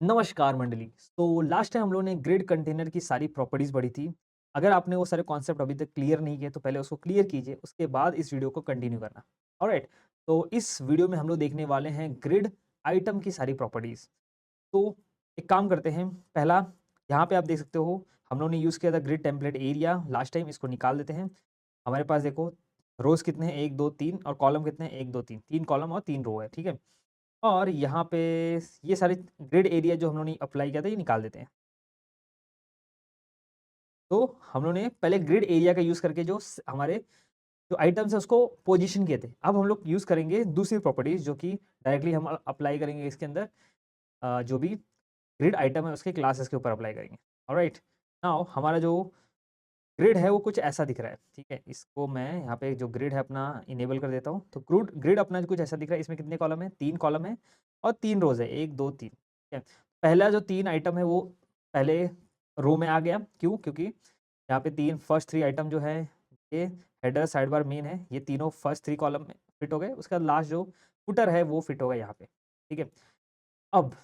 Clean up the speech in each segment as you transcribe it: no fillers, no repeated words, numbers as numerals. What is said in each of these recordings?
नमस्कार मंडली। तो लास्ट टाइम हम लोगों ने ग्रिड कंटेनर की सारी प्रॉपर्टीज़ पढ़ी थी। अगर आपने वो सारे कॉन्सेप्ट अभी तक क्लियर नहीं किए तो पहले उसको क्लियर कीजिए, उसके बाद इस वीडियो को कंटिन्यू करना। ऑलराइट, तो इस वीडियो में हम लोग देखने वाले हैं ग्रिड आइटम की सारी प्रॉपर्टीज़। तो एक काम करते हैं, पहला यहाँ पे आप देख सकते हो हम लोगों ने यूज़ किया था grid template area last time, इसको निकाल देते हैं। हमारे पास देखो रोज़ कितने हैं 1, 2, 3 और कॉलम कितने हैं 1, 2, 3, 3 कॉलम और 3 रो है, ठीक है? और यहाँ पे ये सारे ग्रिड एरिया जो हम लोगों ने अप्लाई किया था ये निकाल देते हैं। तो हम लोगों ने पहले ग्रिड एरिया का यूज़ करके हमारे जो आइटम्स है उसको पोजीशन किए थे। अब हम लोग यूज़ करेंगे दूसरी प्रॉपर्टीज़ जो कि डायरेक्टली हम अप्लाई करेंगे इसके अंदर, जो भी ग्रिड आइटम है उसके क्लासेस के ऊपर अप्लाई करेंगे। ऑलराइट, नाउ हमारा जो ग्रिड है वो कुछ ऐसा दिख रहा है, ठीक है? इसको मैं यहाँ पे जो ग्रिड है अपना इनेबल कर देता हूँ। तो ग्रुड ग्रिड अपना कुछ ऐसा दिख रहा है, इसमें कितने कॉलम है? 3 कॉलम है और 3 रोज़ है, 1, 2, 3, ठीक है? पहला जो 3 आइटम है वो पहले रो में आ गया, क्यों? क्योंकि यहाँ पे 3 फर्स्ट 3 आइटम जो है ये हेडर, साइड बार, मेन है, ये तीनों फर्स्ट 3 कॉलम में फिट हो गए। उसके बाद लास्ट जो फुटर है वो फिट होगा यहाँ पे, ठीक है? अब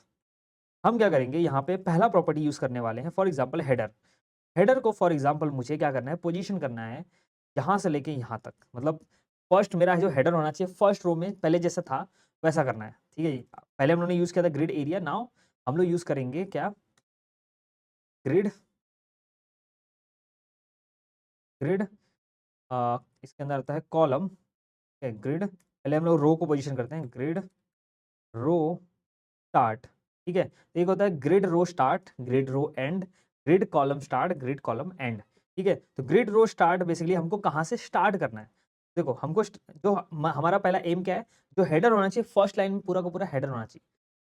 हम क्या करेंगे, यहाँ पे पहला प्रॉपर्टी यूज़ करने वाले हैं, फॉर एग्ज़ाम्पल हेडर। हेडर को फॉर एग्ज़ाम्पल मुझे क्या करना है, पोज़ीशन करना है यहाँ से लेके यहाँ तक। मतलब फर्स्ट मेरा जो हेडर होना चाहिए फर्स्ट रो में पहले जैसा था वैसा करना है, ठीक है? पहले हम लोगों ने यूज़ किया था ग्रिड एरिया, नाउ हम लोग यूज़ करेंगे क्या, ग्रिड ग्रिड इसके अंदर आता है कॉलम, ठीक है? ग्रिड पहले हम लोग रो को पोज़ीशन करते हैं, ग्रिड रो स्टार्ट, ठीक है? तो एक होता है grid row start, grid row end, grid column start, grid column end, ठीक है? तो ग्रिड रो स्टार्ट बेसिकली हमको कहाँ से स्टार्ट करना है? देखो हमको जो हमारा पहला एम क्या है, जो हेडर होना चाहिए फर्स्ट लाइन में पूरा का पूरा हेडर होना चाहिए,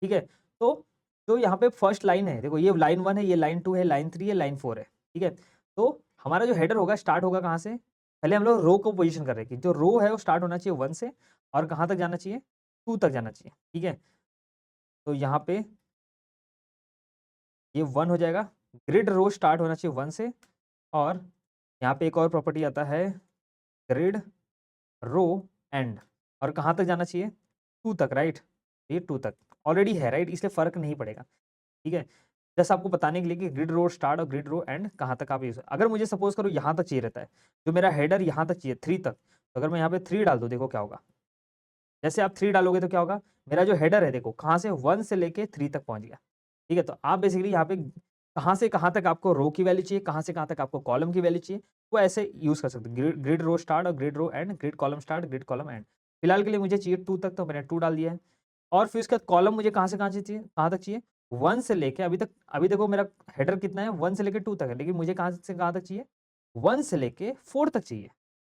ठीक है? तो जो यहाँ पे फर्स्ट लाइन है, देखो ये लाइन 1 है, ये लाइन 2 है, लाइन 3 है, लाइन 4 है, ठीक है? तो हमारा जो हेडर होगा स्टार्ट होगा कहाँ से? पहले हम लोग रो को पोज़ीशन कर रहे हैं कि जो रो है वो स्टार्ट होना चाहिए 1 से और कहाँ तक जाना चाहिए? 2 तक जाना चाहिए, ठीक है? तो यहाँ पे ये 1 हो जाएगा। ग्रिड रो स्टार्ट होना चाहिए 1 से और यहाँ पे एक और प्रॉपर्टी आता है ग्रिड रो एंड, और कहाँ तक जाना चाहिए? 2 तक, राइट? ये 2 तक ऑलरेडी है, राइट? इसलिए फ़र्क नहीं पड़ेगा, ठीक है? जस्ट आपको बताने के लिए कि ग्रिड रो स्टार्ट और ग्रिड रो एंड कहाँ तक आप यूज़, अगर मुझे सपोज़ करो यहाँ तक चाहिए रहता है, जो मेरा हेडर यहाँ तक चाहिए 3 तक, तो अगर मैं यहाँ पे 3 डाल दूँ, देखो क्या होगा? जैसे आप 3 डालोगे तो क्या होगा? मेरा जो हेडर है देखो कहाँ से 1 से लेके 3 तक पहुँच गया। ठीक है? तो आप बेसिकली यहाँ पे कहाँ से कहाँ तक आपको रो की वैल्यू चाहिए, कहाँ से कहाँ तक आपको कॉलम की वैल्यू चाहिए, वो ऐसे यूज़ कर सकते हो। ग्रिड ग्रिड रो स्टार्ट और grid row end, grid column start, grid column end. फिलहाल के लिए मुझे चाहिए 2 तक तो मैंने 2 डाल दिया है। और फिर उसके बाद कॉलम मुझे कहाँ से कहाँ से चाहिए, कहाँ तक चाहिए? 1 से लेके अभी तक, अभी देखो मेरा हेडर कितना है 1 से लेके 2 तक है, लेकिन मुझे कहाँ से कहाँ तक चाहिए? 1 से लेके 4 तक चाहिए।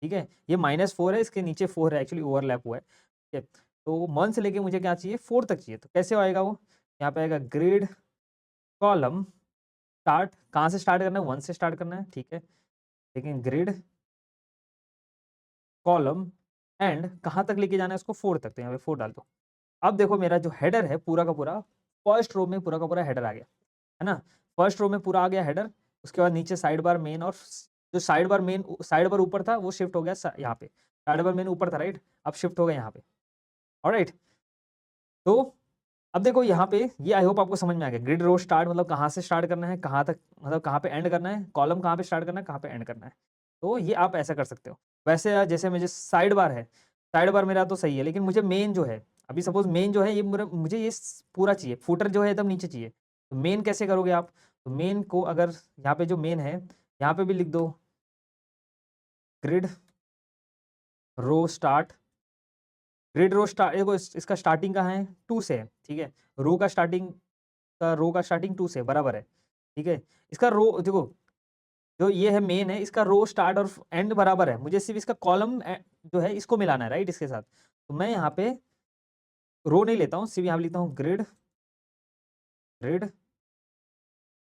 ठीक है? ये -4 है, इसके नीचे 4 है, एक्चुअली ओवरलैप हुआ है। ठीक है? तो 1 से लेके मुझे क्या चाहिए? 4 तक चाहिए। तो कैसे आएगा वो? यहाँ पे आएगा ग्रिड कॉलम स्टार्ट, कहाँ से स्टार्ट करना है? 1 से स्टार्ट करना है, ठीक है। लेकिन ग्रिड कॉलम एंड कहाँ तक लेके जाना है उसको? 4 तक, तो यहाँ पे 4 डाल दो। अब देखो मेरा जो हेडर है पूरा का पूरा, फर्स्ट रो में पूरा का पूरा हेडर आ गया, है ना? फर्स्ट रो में पूरा आ गया हेडर, उसके बाद नीचे साइड बार मेन, और जो साइड बार ऊपर था वो शिफ्ट हो गया यहाँ पे। साइड बार मेन ऊपर था, राइट? अब शिफ्ट हो गया यहाँ पे। ऑलराइट? तो अब देखो यहाँ पे ये आई होप आपको समझ में आ गया। ग्रिड रो स्टार्ट मतलब कहाँ से स्टार्ट करना है, कहाँ तक, मतलब कहाँ पे एंड करना है, कॉलम कहाँ पे स्टार्ट करना है, कहाँ पे एंड करना है। तो ये आप ऐसा कर सकते हो। वैसे जैसे मुझे साइड बार है, साइड बार मेरा तो सही है, लेकिन मुझे मेन जो है, अभी सपोज़ मेन जो है ये मुझे ये पूरा चाहिए, फुटर जो है एकदम नीचे चाहिए। तो मेन कैसे करोगे आप? तो मेन को अगर यहाँ पे जो मेन है, यहाँ पे भी लिख दो grid row start. Grid row start देखो इसका स्टार्टिंग कहाँ है? 2 से है, ठीक है? रो का स्टार्टिंग 2 से बराबर है, ठीक है? इसका रो देखो, जो ये है मेन है, इसका रो स्टार्ट और एंड बराबर है। मुझे सिर्फ़ इसका कॉलम जो है इसको मिलाना है, राइट? इसके साथ। तो मैं यहाँ पे रो नहीं लेता हूँ, सिर्फ़ यहाँ पे लिखता हूँ ग्रिड ग्रिड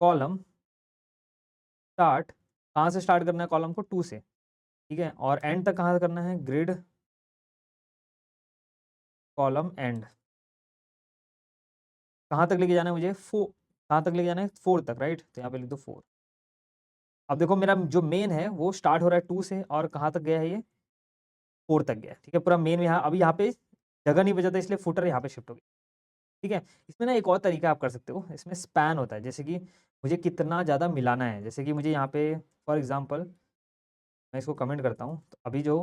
कॉलम स्टार्ट, कहाँ से स्टार्ट करना है कॉलम को? 2 से, ठीक है? और एंड तक कहाँ से करना है? Grid column and. कहाँ तक लेके जाना है मुझे? कहाँ तक लेके जाना है? 4 तक, राइट? तो यहाँ पे लिख दो 4। अब देखो मेरा जो मेन है वो स्टार्ट हो रहा है 2 से और कहाँ तक गया है ये? 4 तक गया है, ठीक है? पूरा मेन यहाँ, अभी यहाँ पे जगह नहीं बचा था इसलिए फुटर यहाँ पे शिफ्ट हो गया। ठीक है? इसमें ना एक और तरीका आप कर सकते हो, इसमें स्पैन होता है, जैसे कि मुझे कितना ज़्यादा मिलाना है, जैसे कि मुझे यहाँ पे फॉर एग्ज़ाम्पल मैं इसको कमेंट करता हूँ, तो अभी जो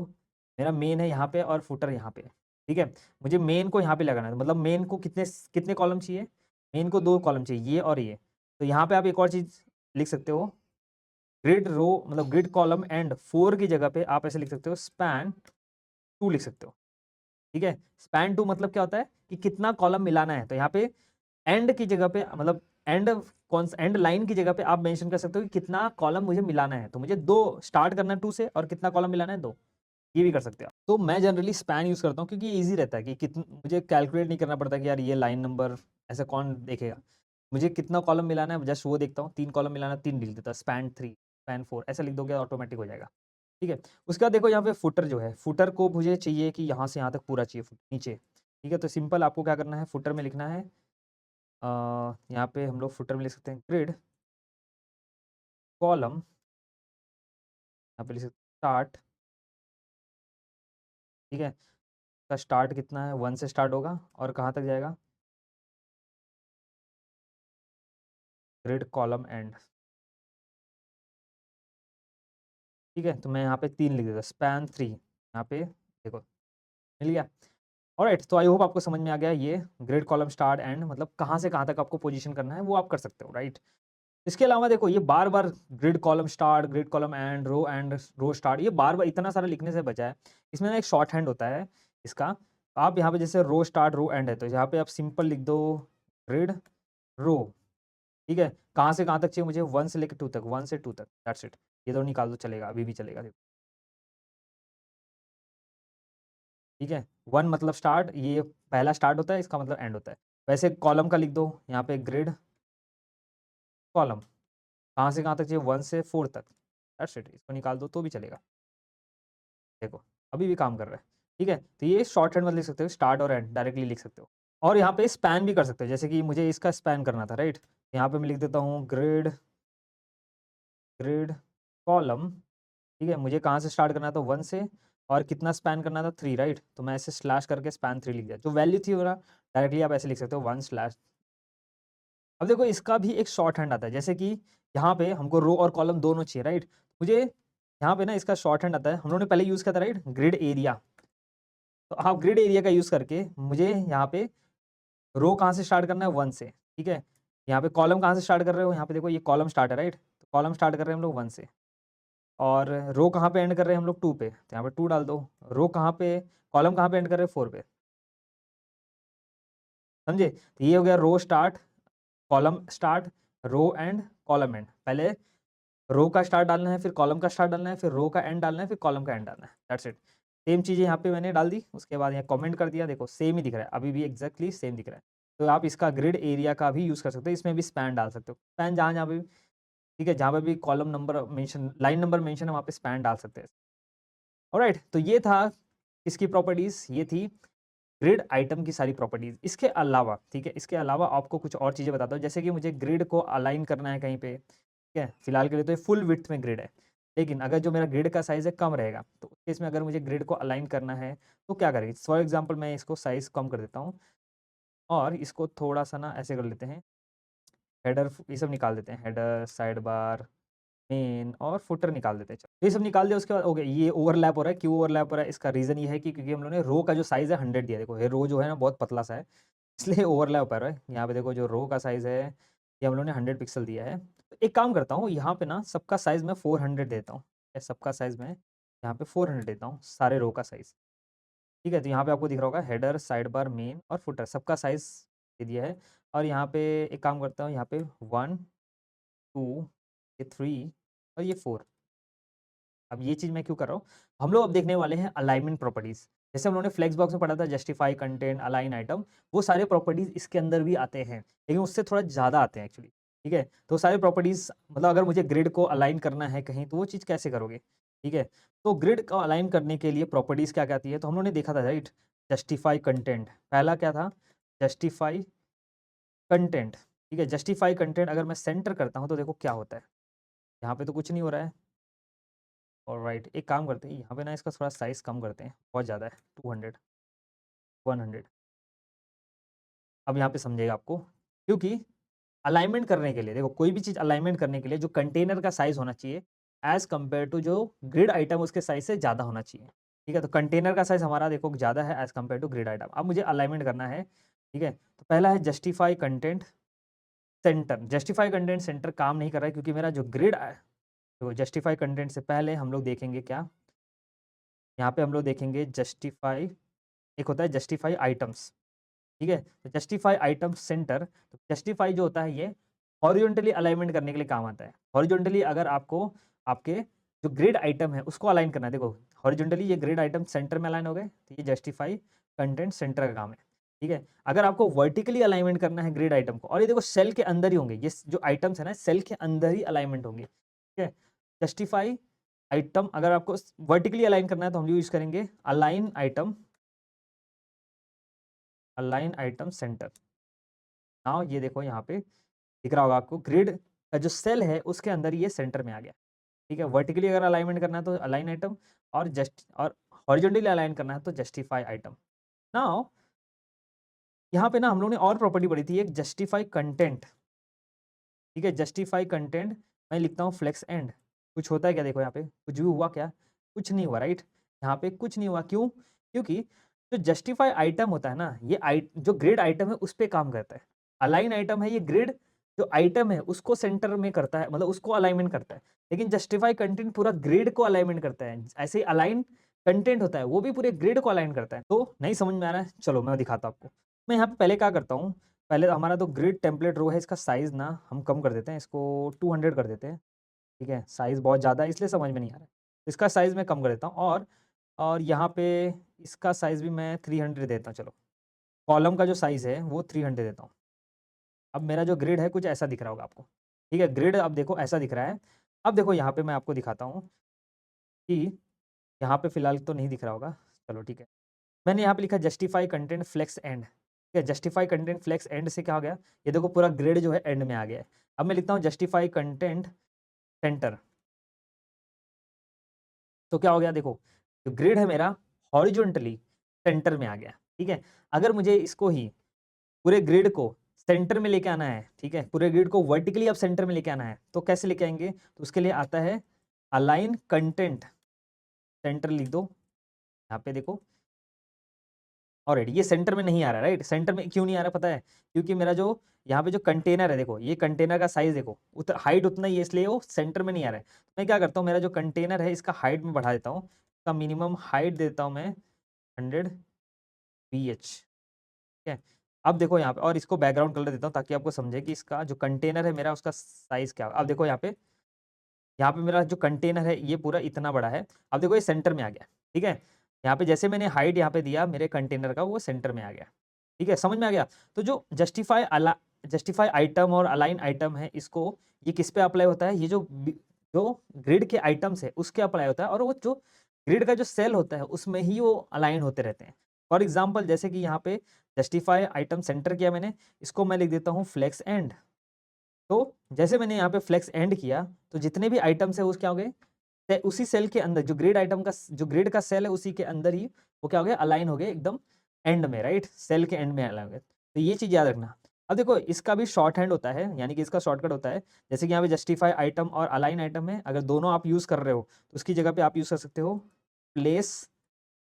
मेरा मेन है यहाँ पे और फुटर यहाँ पे, ठीक है? मुझे मेन को यहाँ पे लगाना है, मतलब मेन को कितने कॉलम चाहिए? मेन को 2 कॉलम चाहिए, ये और ये। तो यहाँ पे आप एक और चीज़ लिख सकते हो, ग्रिड रो मतलब ग्रिड कॉलम एंड 4 की जगह पे आप ऐसे लिख सकते हो स्पैन 2 लिख सकते हो, ठीक है? स्पैन 2 मतलब क्या होता है कि कितना कॉलम मिलाना है, तो यहाँ पे एंड की जगह पे मतलब एंड लाइन की जगह पे आप मेंशन कर सकते हो कि कितना कॉलम मुझे मिलाना है, तो मुझे 2 स्टार्ट करना है 2 से और कितना कॉलम मिलाना है 2, ये भी कर सकते हो आप। तो मैं जनरली स्पैन यूज़ करता हूँ क्योंकि ये ईज़ी रहता है कि कितन मुझे कैलकुलेट नहीं करना पड़ता कि यार ये लाइन नंबर ऐसा कौन देखेगा। मुझे कितना कॉलम मिलाना है जस्ट वो देखता हूँ, 3 कॉलम मिलाना है 3 लिख देता हूँ, स्पैन 3, स्पैन 4 ऐसा लिख दोगे ऑटोमेटिक हो जाएगा, ठीक है? उसके बाद देखो यहाँ पे फुटर जो है, फुटर को मुझे चाहिए कि यहाँ से यहाँ तक पूरा चाहिए नीचे, ठीक है? तो सिंपल आपको क्या करना है, फुटर में लिखना है यहाँ पे हम लोग फुटर में लिख सकते हैं ग्रिड कॉलम, यहाँ पे लिख सकते हैं स्टार्ट, ठीक है? का स्टार्ट कितना है 1 से स्टार्ट होगा और कहाँ तक जाएगा? ग्रिड कॉलम एंड, ठीक है? तो मैं यहाँ पे 3 लिख देता हूँ, स्पैन 3 यहाँ पे देखो मिल गया। ऑलराइट, तो आई होप आपको समझ में आ गया ये ग्रिड कॉलम स्टार्ट एंड मतलब कहाँ से कहाँ तक आपको पोजीशन करना है वो आप कर सकते हो, राइट? इसके अलावा देखो ये बार-बार grid column start, grid column end row start ये बार-बार इतना सारा लिखने से बचा है। इसमें ना एक शॉर्ट हैंड होता है इसका। आप यहाँ पे जैसे रो स्टार्ट, रो एंड है तो यहाँ पे आप सिंपल लिख दो ग्रिड रो, ठीक है? कहाँ से कहाँ तक चाहिए मुझे 1 से लेके 2 तक, 1 से 2 तक दैट्स इट। ये तो निकाल दो चलेगा, अभी भी चलेगा देखो, ठीक है? 1 मतलब स्टार्ट, ये पहला स्टार्ट होता है, इसका मतलब एंड होता है। वैसे कॉलम का लिख दो यहाँ पे ग्रिड कॉलम, कहाँ से कहाँ तक चाहिए 1 से 4 तक दैट्स इट। इसको निकाल दो तो भी चलेगा। देखो, अभी भी काम कर रहा है, ठीक है? तो ये शॉर्ट हैंड में लिख सकते हो, स्टार्ट और एंड डायरेक्टली लिख सकते हो। और यहाँ पे स्पैन भी कर सकते हो, जैसे कि मुझे इसका स्पैन करना था, राइट? यहाँ पे मैं लिख देता हूँ ग्रिड ग्रिड कॉलम, ठीक है? मुझे कहाँ से स्टार्ट करना था 1 से और कितना स्पैन करना था 3, राइट? तो मैं ऐसे स्लैश करके स्पैन 3 लिख दिया। जो वैल्यू थी वो ना डायरेक्टली आप ऐसे लिख सकते हो 1 स्लैश। अब देखो इसका भी एक शॉर्ट हैंड आता है, जैसे कि यहाँ पे हमको रो और कॉलम दोनों चाहिए, राइट? मुझे यहाँ पे ना इसका शॉर्ट हैंड आता है, हम लोगों ने पहले यूज़ किया था, राइट? Grid area. तो आप ग्रिड एरिया का यूज़ करके मुझे यहाँ पे रो कहाँ से स्टार्ट करना है 1 से, ठीक है? यहाँ पे कॉलम कहाँ से स्टार्ट कर रहे हो? यहाँ पे देखो ये कॉलम स्टार्ट है, राइट? तो कॉलम स्टार्ट कर रहे हैं हम लोग 1 से और रो कहाँ पे एंड कर रहे हैं हम लोग 2 पे, तो यहाँ पे 2 डाल दो। रो कहाँ पे कॉलम कहाँ पे एंड कर रहे हैं 4 पे, समझे? तो ये हो गया row start, column start, row end, column end. पहले रो का स्टार्ट डालना है, फिर कॉलम का स्टार्ट डालना है, फिर रो का एंड डालना है, फिर कॉलम का एंड डालना है, दैट्स इट। सेम चीज़ें यहाँ पे मैंने डाल दी, उसके बाद यहाँ कमेंट कर दिया, देखो सेम ही दिख रहा है, अभी भी एग्जैक्टली सेम दिख रहा है। तो आप इसका ग्रिड एरिया का भी यूज़ कर सकते हो, इसमें भी स्पैन डाल सकते हो। स्पैन जहाँ-जहाँ पे भी, ठीक है, जहाँ पे भी column number mention line number mention है वहाँ पे स्पैन डाल सकते हैं। ऑलराइट, तो ये था इसकी प्रॉपर्टीज़, ये थी ग्रिड आइटम की सारी प्रॉपर्टीज़। इसके अलावा, ठीक है, इसके अलावा आपको कुछ और चीज़ें बताता हूँ, जैसे कि मुझे ग्रिड को अलाइन करना है कहीं पे, ठीक है? फिलहाल के लिए तो ये फुल विड्थ में ग्रिड है। लेकिन अगर जो मेरा ग्रिड का साइज़ है कम रहेगा, तो उस केस में अगर मुझे ग्रिड को अलाइन करना है, तो क्या करेंगे? फॉर एग्ज़ाम्पल मैं इसको साइज़ कम कर देता हूँ और इसको थोड़ा-सा ना ऐसे कर लेते हैं, हेडर ये सब निकाल देते हैं, हेडर, साइड बार, मेन और फुटर निकाल देते हैं। चलो, ये सब निकाल दिया उसके बाद हो गया, ये ओवरलैप हो रहा है, क्यों ओवरलैप हो रहा है? इसका रीज़न ये है कि क्योंकि हम लोगों ने रो का जो साइज़ है 100 दिया है। देखो ये रो जो है ना बहुत पतला-सा है, इसलिए ओवरलैप हो रहा है। यहाँ पे देखो जो रो का साइज़ है, ये हम लोगों ने 100 पिक्सल दिया है। तो एक काम करता हूँ, यहाँ पे ना सबका साइज़ मैं 400 देता हूँ। सबका साइज़ मैं यहाँ पे 400 देता हूँ, सारे रो का साइज़। ठीक है? तो यहाँ पे आपको दिख रहा होगा हेडर, साइड बार, मेन और फुटर सबका साइज़ दे दिया है। और यहाँ पे एक काम करता हूँ, यहाँ पे 1, 2, ये 3 और ये 4। अब ये चीज़ मैं क्यों कर रहा हूँ? हम लोग अब देखने वाले हैं अलाइनमेंट प्रॉपर्टीज़। जैसे हम लोगों ने फ्लेक्स बॉक्स में पढ़ा था जस्टिफाई, कंटेंट, अलाइन आइटम, वो सारे प्रॉपर्टीज़ इसके अंदर भी आते हैं, लेकिन उससे थोड़ा ज़्यादा आते हैं एक्चुअली, ठीक है? तो सारे प्रॉपर्टीज़ मतलब अगर मुझे ग्रिड को अलाइन करना है कहीं, तो वो चीज़ कैसे करोगे? ठीक है? तो ग्रिड को अलाइन करने के लिए प्रॉपर्टीज़ क्या-क्या आती है? तो हम लोगों ने देखा था, राइट? जस्टिफाई कंटेंट, पहला क्या था? जस्टिफाई कंटेंट, ठीक है? जस्टिफाई कंटेंट अगर मैं सेंटर करता हूँ, तो देखो क्या होता है? यहाँ पे तो कुछ नहीं हो रहा है। ऑलराइट, एक काम करते हैं, यहाँ पे ना इसका थोड़ा साइज़ कम करते हैं, बहुत ज़्यादा है, 200, 100, अब यहाँ पे समझिएगा आपको, क्योंकि अलाइनमेंट करने के लिए देखो कोई भी चीज़ अलाइनमेंट करने के लिए जो कंटेनर का साइज़ होना चाहिए एज़ कंपेयर टू जो ग्रिड आइटम उसके साइज़ से ज़्यादा होना चाहिए। ठीक है? तो कंटेनर का साइज़ हमारा देखो ज़्यादा है as compare to grid item. अब मुझे अलाइनमेंट करना है, ठीक है? तो पहला है justify content centre. Justify content centre काम नहीं कर रहा है क्योंकि मेरा जो ग्रिड तो जस्टिफाई कंटेंट से पहले हम लोग देखेंगे क्या? यहाँ पे हम लोग देखेंगे जस्टिफाई, एक होता है जस्टिफाई आइटम्स, ठीक है? तो जस्टिफाई आइटम्स सेंटर, तो जस्टिफाई जो होता है ये हॉरिज़ॉन्टली अलाइनमेंट करने के लिए काम आता है। हॉरिज़ॉन्टली अगर आपको आपके जो ग्रिड आइटम है उसको अलाइन करना है, देखो हॉरिज़ॉन्टली ये ग्रिड आइटम सेंटर में अलाइन हो गए, तो ये जस्टिफाई कंटेंट सेंटर का काम है, ठीक है? अगर आपको वर्टिकली अलाइनमेंट करना है ग्रिड आइटम को, और ये देखो सेल के अंदर ही होंगे, ये जो आइटम्स है ना सेल के अंदर ही अलाइनमेंट होंगे, ठीक है? जस्टिफाई आइटम अगर आपको वर्टिकली अलाइन करना है तो हम यूज़ करेंगे अलाइन आइटम सेंटर। नाउ ये देखो यहाँ पे दिख रहा होगा आपको, ग्रिड का जो सेल है उसके अंदर ये सेंटर में आ गया, ठीक है? वर्टिकली अगर अलाइनमेंट करना है तो अलाइन आइटम, और हॉरिजॉन्टली अलाइन करना है तो जस्टिफाई आइटम। नाउ यहाँ पे ना हम लोग ने और प्रॉपर्टी पढ़ी थी एक जस्टिफाई कंटेंट, ठीक है? जस्टिफाई कंटेंट मैं लिखता हूँ फ्लेक्स एंड। कुछ होता है क्या देखो यहाँ पे, कुछ भी हुआ क्या? कुछ नहीं हुआ, राइट? यहाँ पे कुछ नहीं हुआ, क्यों? क्योंकि जो जस्टिफाई आइटम होता है ना, ये जो ग्रिड आइटम है उस पे काम करता है। अलाइन आइटम है ये ग्रिड जो आइटम है उसको सेंटर में करता है, मतलब उसको अलाइनमेंट करता है। लेकिन जस्टिफाई कंटेंट पूरा ग्रिड को अलाइनमेंट करता है। ऐसे ही अलाइन कंटेंट होता है वो भी पूरे ग्रिड को अलाइन करता है। तो नहीं समझ में आ रहा है? चलो मैं दिखाता हूँ आपको। मैं यहाँ पे पहले क्या करता हूँ, पहले हमारा तो ग्रिड टेम्पलेट रो है, इसका साइज़ ना हम कम कर देते हैं, इसको 200 कर देते हैं, ठीक है? साइज़ बहुत ज़्यादा है इसलिए समझ में नहीं आ रहा है। इसका साइज़ मैं कम कर देता हूँ, और यहाँ पे इसका साइज़ भी मैं 300 देता हूँ चलो। कॉलम का जो साइज़ है वो 300 देता हूँ। अब मेरा जो ग्रिड है कुछ ऐसा दिख रहा होगा आपको, ठीक है? ग्रिड अब देखो ऐसा दिख रहा है। अब देखो यहाँ पे मैं आपको दिखाता हूँ कि यहाँ पे फ़िलहाल तो नहीं दिख रहा होगा, चलो ठीक है। मैंने यहाँ पे लिखा जस्टिफाई कंटेंट फ्लेक्स एंड, ठीक है? जस्टिफाई कंटेंट फ्लेक्स एंड से क्या हो गया? ये देखो पूरा ग्रिड जो है एंड में आ गया है। अब मैं लिखता हूँ जस्टिफाई कंटेंट सेंटर, तो क्या हो गया देखो, जो ग्रिड है मेरा हॉरिज़ॉन्टली सेंटर में आ गया, ठीक है? अगर मुझे इसको ही पूरे ग्रिड को सेंटर में लेके आना है, ठीक है? पूरे ग्रिड को वर्टिकली अब सेंटर में लेके आना है, तो कैसे लेके आएँगे? तो उसके लिए आता है अलाइन कंटेंट सेंटर लिख दो, यहाँ पे देखो ऑलरेडी ये सेंटर में नहीं आ रहा है, राइट? सेंटर में क्यों नहीं आ रहा पता है? क्योंकि मेरा जो यहाँ पे जो कंटेनर है देखो, ये कंटेनर का साइज़ देखो हाइट उतना ही है इसलिए वो सेंटर में नहीं आ रहा है। तो मैं क्या करता हूँ, मेरा जो कंटेनर है इसका हाइट में बढ़ा देता हूँ, इसका मिनिमम हाइट देता हूँ मैं 100 ph, ठीक है? अब देखो यहाँ पे, और इसको बैकग्राउंड कलर देता हूँ ताकि आपको समझे कि इसका जो कंटेनर है मेरा उसका साइज़ क्या होगा। अब देखो यहाँ पे मेरा जो कंटेनर है ये पूरा इतना बड़ा है। अब देखो ये सेंटर में आ गया, ठीक है? यहाँ पे जैसे मैंने हाइट यहाँ पे दिया मेरे कंटेनर का वो सेंटर में आ गया, ठीक है? समझ में आ गया? तो जो जस्टिफाई आइटम और अलाइन आइटम है इसको ये किस पे अप्लाई होता है? ये जो ग्रिड के आइटम्स है उसके अप्लाई होता है, और वो जो ग्रिड का जो सेल होता है उसमें ही वो अलाइन होते रहते हैं। फॉर एग्ज़ाम्पल जैसे कि यहाँ पे जस्टिफाई आइटम सेंटर किया मैंने, इसको मैं लिख देता हूँ फ्लेक्स एंड। तो जैसे मैंने यहाँ पे फ्लेक्स एंड किया, तो जितने भी आइटम्स है वो क्या हो गए? उसी सेल के अंदर जो ग्रिड आइटम का जो ग्रिड का सेल है उसी के अंदर ही वो क्या हो गया? अलाइन हो गए एकदम एंड में, राइट? सेल के एंड में अलाइन हो गए। तो ये चीज़ याद रखना। अब देखो इसका भी शॉर्ट हैंड होता है, यानी कि इसका शॉर्टकट होता है। जैसे कि यहाँ पे जस्टिफाई आइटम और अलाइन आइटम है, अगर दोनों आप यूज़ कर रहे हो तो उसकी जगह पे आप यूज़ कर सकते हो प्लेस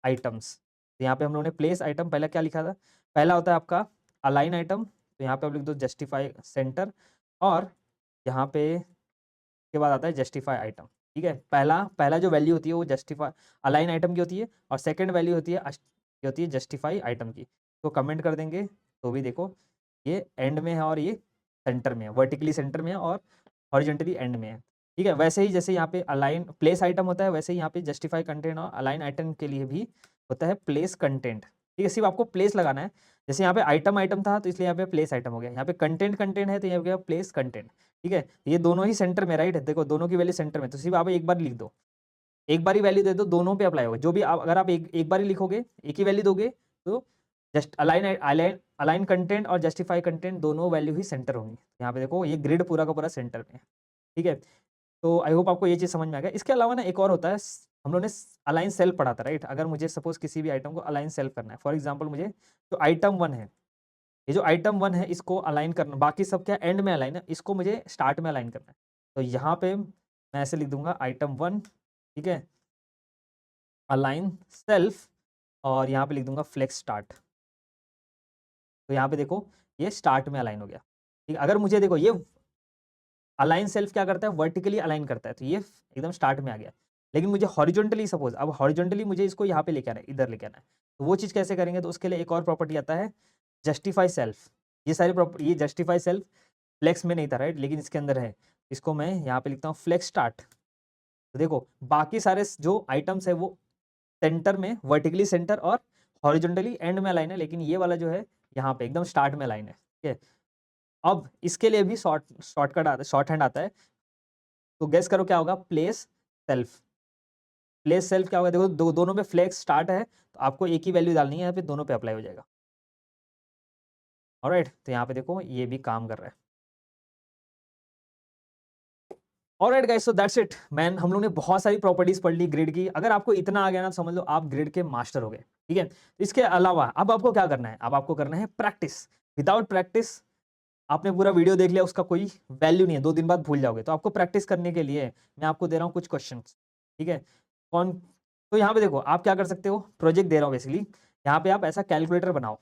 आइटम्स। तो यहाँ पे हम लोगों ने प्लेस आइटम पहला क्या लिखा था? पहला होता है आपका अलाइन आइटम, तो यहाँ पे आप लिख दो जस्टिफाई सेंटर, और यहाँ पे के बाद आता है जस्टिफाई आइटम, ठीक है? पहला पहला जो वैल्यू होती है वो जस्टिफाई अलाइन आइटम की होती है, और सेकंड वैल्यू होती है ये होती है जस्टिफाई आइटम की। तो कमेंट कर देंगे तो भी देखो ये एंड में है और ये सेंटर में है, वर्टिकली सेंटर में है और हॉरिजॉन्टली एंड में है, ठीक है? वैसे ही जैसे यहाँ पे अलाइन प्लेस आइटम होता है, वैसे ही यहाँ पे जस्टिफाई कंटेंट और अलाइन आइटम के लिए भी होता है प्लेस कंटेंट, ठीक है? सिर्फ आपको प्लेस लगाना है। जैसे यहाँ पे आइटम आइटम था तो इसलिए यहाँ पे प्लेस आइटम हो गया, यहाँ पे कंटेंट कंटेंट है तो यहाँ पे हो गया प्लेस कंटेंट, ठीक है? ये दोनों ही सेंटर में, राइट? देखो दोनों की वैल्यू सेंटर में, तो सिर्फ आप एक बार लिख दो, एक बार ही वैल्यू दे दो, दोनों पे अप्लाई होगा। जो भी आप अगर आप एक बार ही लिखोगे, एक ही वैल्यू दोगे, तो जस्ट अलाइन कंटेंट और जस्टिफाई कंटेंट दोनों वैल्यू ही सेंटर होंगी। यहाँ पे देखो ये ग्रिड पूरा का पूरा सेंटर में है, ठीक है? तो आई होप आपको ये चीज़ समझ में आ गया। इसके अलावा ना एक और होता है, हम लोगों ने अलाइन सेल पढ़ा था, राइट? अगर मुझे सपोज़ किसी भी आइटम को अलाइन सेल करना है, फॉर एग्ज़ाम्पल मुझे जो आइटम 1 है, ये जो आइटम 1 है इसको अलाइन करना, बाकी सब क्या एंड में अलाइन है, इसको मुझे स्टार्ट में अलाइन करना है। तो यहाँ पे मैं ऐसे लिख दूँगा आइटम 1, ठीक है? अलाइन सेल्फ और यहाँ पे लिख दूँगा फ्लेक्स स्टार्ट। तो यहाँ पे देखो ये स्टार्ट में अलाइन हो गया। ठीक है? अगर मुझे देखो ये अलाइन सेल्फ क्या करता है, वर्टिकली अलाइन करता है, तो ये एकदम स्टार्ट में आ गया। लेकिन मुझे हॉरिजॉन्टली सपोज़ अब हॉरिजॉन्टली मुझे इसको यहाँ पे लेके आना है, इधर लेके आना है। तो वो चीज़ कैसे करेंगे, तो उसके लिए एक और प्रॉपर्टी आता है जस्टिफाई सेल्फ। ये सारी ये जस्टिफाई सेल्फ फ्लेक्स में नहीं था, राइट? लेकिन इसके अंदर है। इसको मैं यहाँ पे लिखता हूँ फ्लेक्स स्टार्ट। तो देखो बाकी सारे जो आइटम्स है वो सेंटर में वर्टिकली सेंटर और हॉरिजॉन्टली एंड में अलाइन है, लेकिन ये वाला जो है यहाँ पे एकदम स्टार्ट में अलाइन है। ठीक है? अब इसके लिए भी शॉर्टकट आता है, शॉर्ट हैंड आता है। तो गेस करो क्या होगा, प्लेस सेल्फ। प्लेस सेल्फ क्या होगा, देखो दोनों पे फ्लेक्स स्टार्ट है, तो आपको एक ही वैल्यू डालनी है, यहाँ पे दोनों पे अप्लाई हो जाएगा। ऑलराइट, तो यहाँ पे देखो ये भी काम कर रहा है। Alright guys, so that's it man. हम लोग ने बहुत सारी प्रॉपर्टीज पढ़ ली ग्रिड की। अगर आपको इतना आ गया ना, समझ लो आप ग्रिड के मास्टर हो गए। ठीक है? इसके अलावा अब आपको क्या करना है, अब आपको करना है प्रैक्टिस। विदाउट प्रैक्टिस आपने पूरा वीडियो देख लिया, उसका कोई वैल्यू नहीं है, 2 दिन बाद भूल जाओगे। तो आपको प्रैक्टिस करने के लिए मैं आपको दे रहा हूँ कुछ क्वेश्चंस। ठीक है? कौन, तो यहाँ पे देखो आप क्या कर सकते हो, प्रोजेक्ट दे रहा हूँ बेसिकली। यहाँ पे आप ऐसा कैलकुलेटर बनाओ।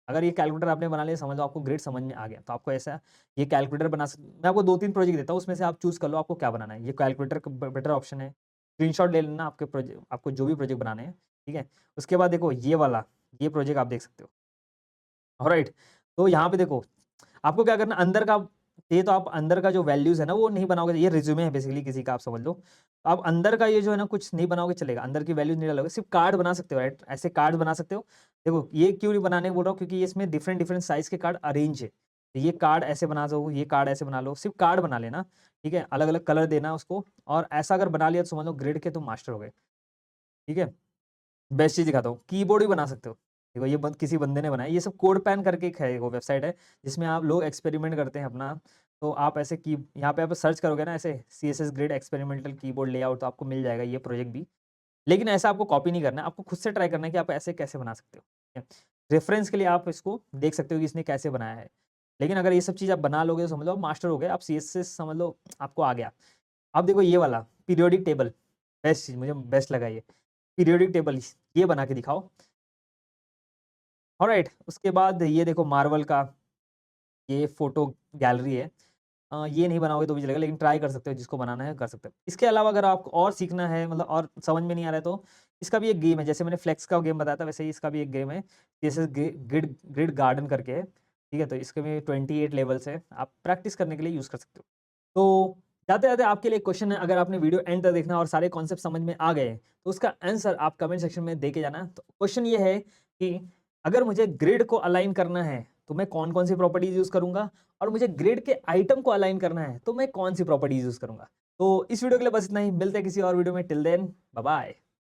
अगर ये कैलकुलेटर आपने बना लिया, समझ लो आपको ग्रिड समझ में आ गया। तो आपको ऐसा ये कैलकुलेटर बना मैं आपको 2-3 प्रोजेक्ट देता हूँ, उसमें से आप चूज़ कर लो आपको क्या बनाना है। ये कैलकुलेटर का बेटर ऑप्शन है। स्क्रीनशॉट ले लेना आपके प्रोजेक्ट, आपको जो भी प्रोजेक्ट बनाने हैं। ठीक है? उसके बाद देखो ये वाला, ये प्रोजेक्ट आप देख सकते हो। ऑलराइट, तो यहाँ पे देखो आपको क्या करना, अंदर का ये तो आप अंदर का जो वैल्यूज है ना वो नहीं बनाओगे। ये रिज्यूमे है बेसिकली किसी का, आप समझ लो। तो आप अंदर का ये जो है ना कुछ नहीं बनाओगे चलेगा, अंदर की वैल्यूज नहीं डालोगे, सिर्फ कार्ड बना सकते हो, राइट? ऐसे कार्ड बना सकते हो। देखो ये क्यों नहीं बनाने बोल रहा हूँ, क्योंकि इसमें डिफरेंट डिफरेंट साइज के कार्ड अरेंज है। तो ये कार्ड ऐसे बना दो, ये कार्ड ऐसे बना लो, सिर्फ कार्ड बना लेना। ठीक है? अलग अलग कलर देना उसको, और ऐसा अगर बना लिया तो समझ लो ग्रिड के तुम मास्टर हो गए। ठीक है? बेस्ट चीज़ दिखाता हूँ, कीबोर्ड भी बना सकते हो। देखो ये किसी बंदे ने बनाया, ये सब कोड पैन करके एक है, वो वेबसाइट है जिसमें आप लोग एक्सपेरिमेंट करते हैं अपना। तो आप ऐसे की यहाँ पे आप सर्च करोगे ना ऐसे CSS grid experimental keyboard layout, तो आपको मिल जाएगा ये प्रोजेक्ट भी। लेकिन ऐसा आपको कॉपी नहीं करना है, आपको खुद से ट्राई करना है कि आप ऐसे कैसे बना सकते हो। ठीक है? रेफरेंस के लिए आप इसको देख सकते हो कि इसने कैसे बनाया है। लेकिन अगर ये सब चीज़ आप बना लोगे तो समझ लो आप मास्टर हो गए, आप सीएसएस समझ लो आपको आ गया। अब देखो ये वाला पीरियोडिक टेबल, बेस्ट चीज़ मुझे बेस्ट लगा ये। पीरियोडिक टेबल ये बना के दिखाओ। ऑलराइट, उसके बाद ये देखो मार्वल का ये फोटो गैलरी है। ये नहीं बनाओगे तो भी चलेगा, लेकिन ट्राई कर सकते हो, जिसको बनाना है कर सकते हो। इसके अलावा अगर आपको और सीखना है, मतलब और समझ में नहीं आ रहा है, तो इसका भी एक गेम है। जैसे मैंने फ्लेक्स का गेम बताया था, वैसे ही इसका भी एक गेम है, जैसे ग्रिड ग्रिड गार्डन करके है। ठीक है? तो इसके में 28 लेवल्स है, आप प्रैक्टिस करने के लिए यूज़ कर सकते हो। तो जाते-जाते आपके लिए एक क्वेश्चन है, अगर आपने वीडियो एंड तक देखना और सारे कॉन्सेप्ट समझ में आ गए, तो उसका आंसर आप कमेंट सेक्शन में दे के जाना। तो क्वेश्चन ये है कि अगर मुझे ग्रिड को अलाइन करना है, तो मैं कौन-कौन सी प्रॉपर्टीज़ यूज़ करूँगा? और मुझे ग्रिड के आइटम को अलाइन करना है, तो मैं कौन-सी प्रॉपर्टीज़ यूज़ करूँगा? तो इस वीडियो के लिए बस इतना ही, मिलते हैं किसी और वीडियो में, टिल देन बाय बाय।